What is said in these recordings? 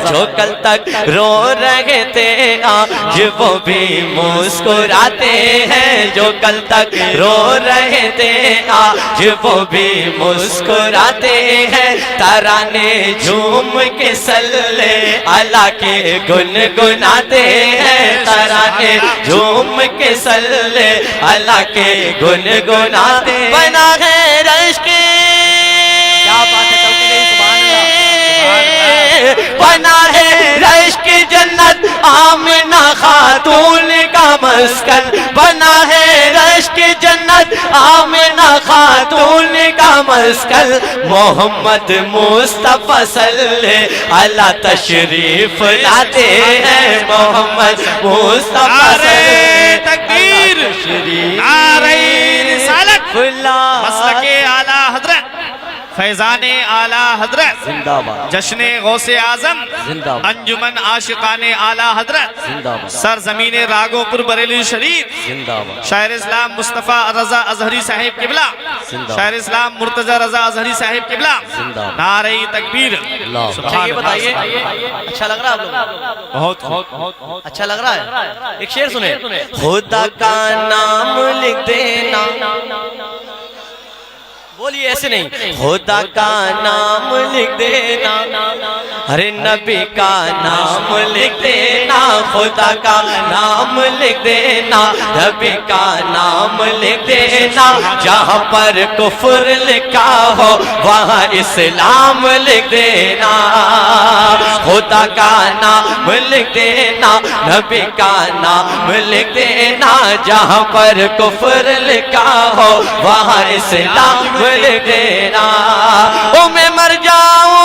جو کل تک رو رہے تھے آج وہ بھی مسکراتے ہیں، جو کل تک رو رہے تھے آج وہ بھی مسکراتے ہیں، ترانے جھوم کے صلی اللہ کے گنگناتے ہیں، ترانے جھوم کے صلی اللہ کے گنگناتے ہیں۔ بنا ہے رشک، کیا بات ہے، بنا ہے رشک جنت آمنہ خاتون کا مسکن، بنا ہے رشک جنت آمنہ خاتون کا مسکن، محمد مصطفیٰ صلی اللہ تشریف لاتے ہیں، محمد مصطفیٰ صلی تکبیر، نعرہ رسالت، مسلک اعلیٰ حضرت فیضان اعلیٰ حضرت، زندہ باد، جشن غوث اعظم، زندہ باد، انجمن عاشقان اعلیٰ حضرت، زندہ باد، سرزمین راگوں پر بریلی شریف، زندہ باد، شاعر اسلام مصطفیٰ رضا اظہری صاحب قبلہ، زندہ، شاعر اسلام مرتضی رضا اظہری صاحب قبلہ، زندہ، نعرہ تکبیر، اللہ۔ یہ بتائیے اچھا لگ رہا ہے آپ لوگ؟ بہت اچھا لگ رہا ہے؟ ایک شعر سنیں، خدا کا نام لکھ دینا، بولیے ایسے نہیں، خدا کا نام لکھ دینا، ارے نبی کا نام لکھ دینا، خدا کا نام لکھ دینا، نبی کا نام لکھ دینا، جہاں پر کفر لکھا ہو وہاں اسلام لکھ دینا، خدا کا نام لکھ دینا، نبی کا نام لکھ دینا، جہاں پر کفر لکھا ہو وہاں اسلام لکھ دینا، او میں مر جاؤں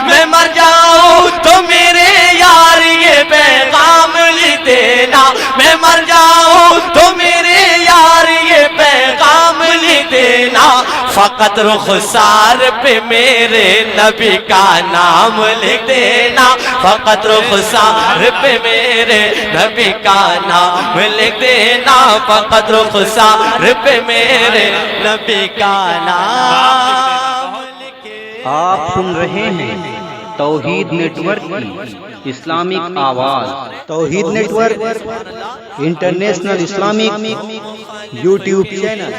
میں مر جاؤں تو میرے یار یہ پیغام لکھ دینا، میں مر جاؤں تو میرے یار یہ پیغام لکھ دینا، فقط رخسار پہ میرے نبی کا نام لکھ دینا، فقط رخسار پہ میرے نبی کا نام لکھ دینا، فقط رخسار پہ میرے نبی کا نام لکھ دینا۔ آپ سن رہے ہیں توحید نیٹ ورک کی اسلامک آواز، توحید network international Islamic YouTube channel.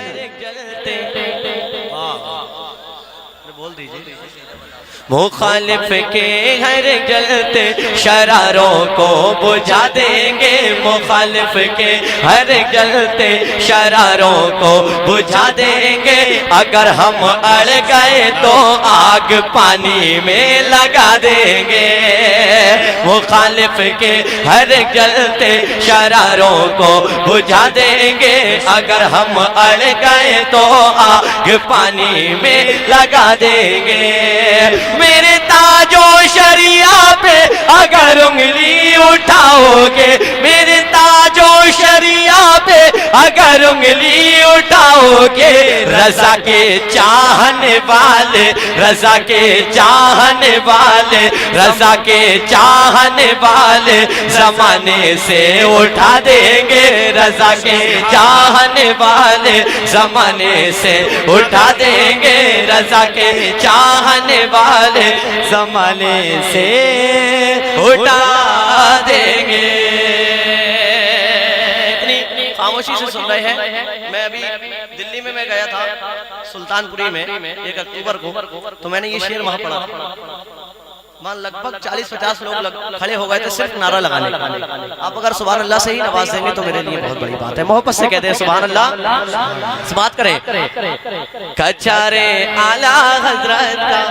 مخالف کے ہر جلتے شراروں کو بجھا دیں گے، مخالف کے ہر جلتے شراروں کو بجھا دیں گے، اگر ہم اڑ گئے تو آگ پانی میں لگا دیں گے، مخالف کے ہر جلتے شراروں کو بجھا دیں گے، اگر ہم اڑ گئے تو آگ پانی میں لگا دیں گے، میرے تاج و شریعہ پہ اگر انگلی اٹھاؤ گے، میرے تاج و شریعہ پہ اگر انگلی اٹھاؤ گے، رضا کے چاہنے والے، رضا کے چاہنے والے، رضا کے چاہنے والے زمانے سے اٹھا دیں گے، رضا کے چاہنے والے زمانے سے اٹھا دیں گے، رضا کے چاہنے والے زمانے سے اٹھا دیں گے۔ اتنی خاموشی سے سن رہے ہیں، میں ابھی دلی میں گیا تھا سلطان پوری میں 1 اکتوبر کو، تو میں نے یہ شعر وہاں پڑھا، وہاں لگ بھگ 40-50 لوگ کھڑے ہو گئے تھے صرف نعرہ لگانے۔ آپ اگر سبحان اللہ سے ہی نواز دیں گے تو میرے لیے بہت بڑی بات ہے، محبت سے کہتے ہیں سبحان اللہ، سماعت کریں۔ کچارے اعلیٰ حضرت کا،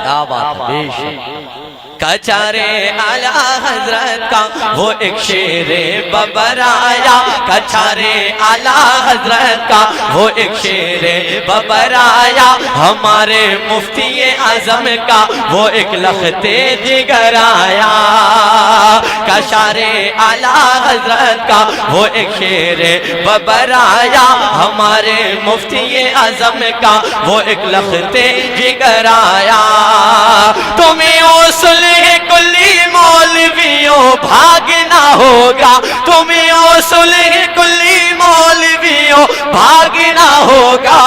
کیا بات ہے، بے شک، کچارے اعلیٰ حضرت کا وہ ایک شیر ببرایا، کچارے اعلیٰ حضرت کا وہ ایک شیر ببرایا، ہمارے مفتی اعظم کا وہ ایک لخت جگر آیا، کچارے اعلیٰ حضرت کا وہ ایک شیر ببرایا، ہمارے مفتی اعظم کا وہ ایک لخت جگر آیا، تمہیں اصل کلی مولویوں بھاگنا ہوگا، تمہیں اصل کلی مولویوں بھاگنا ہوگا،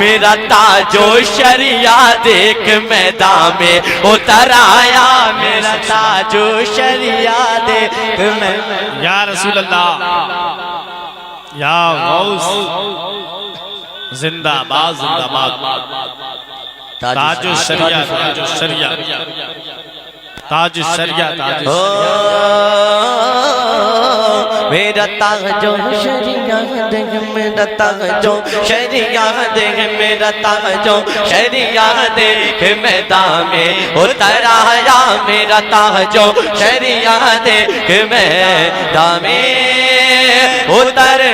میرا تاج و شریعہ دیکھ میدان میں اتر آیا میرا تاج و شریعہ دیکھ میدان یا رسول اللہ یا غوث زندہ باد زندہ باد تاج الشریعہ تاج الشریعہ تاج الشریعہ تاج میرا تاج و شریعہ دیکھ میرا تاج و شریعہ دیکھ میرا تاج و شریعہ دیکھ میدان میں اتر آیا میرا تاج و شریعہ دیکھ میدان میں اتر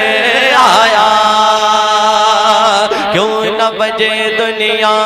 آیا کیوں نہ بجے دنیا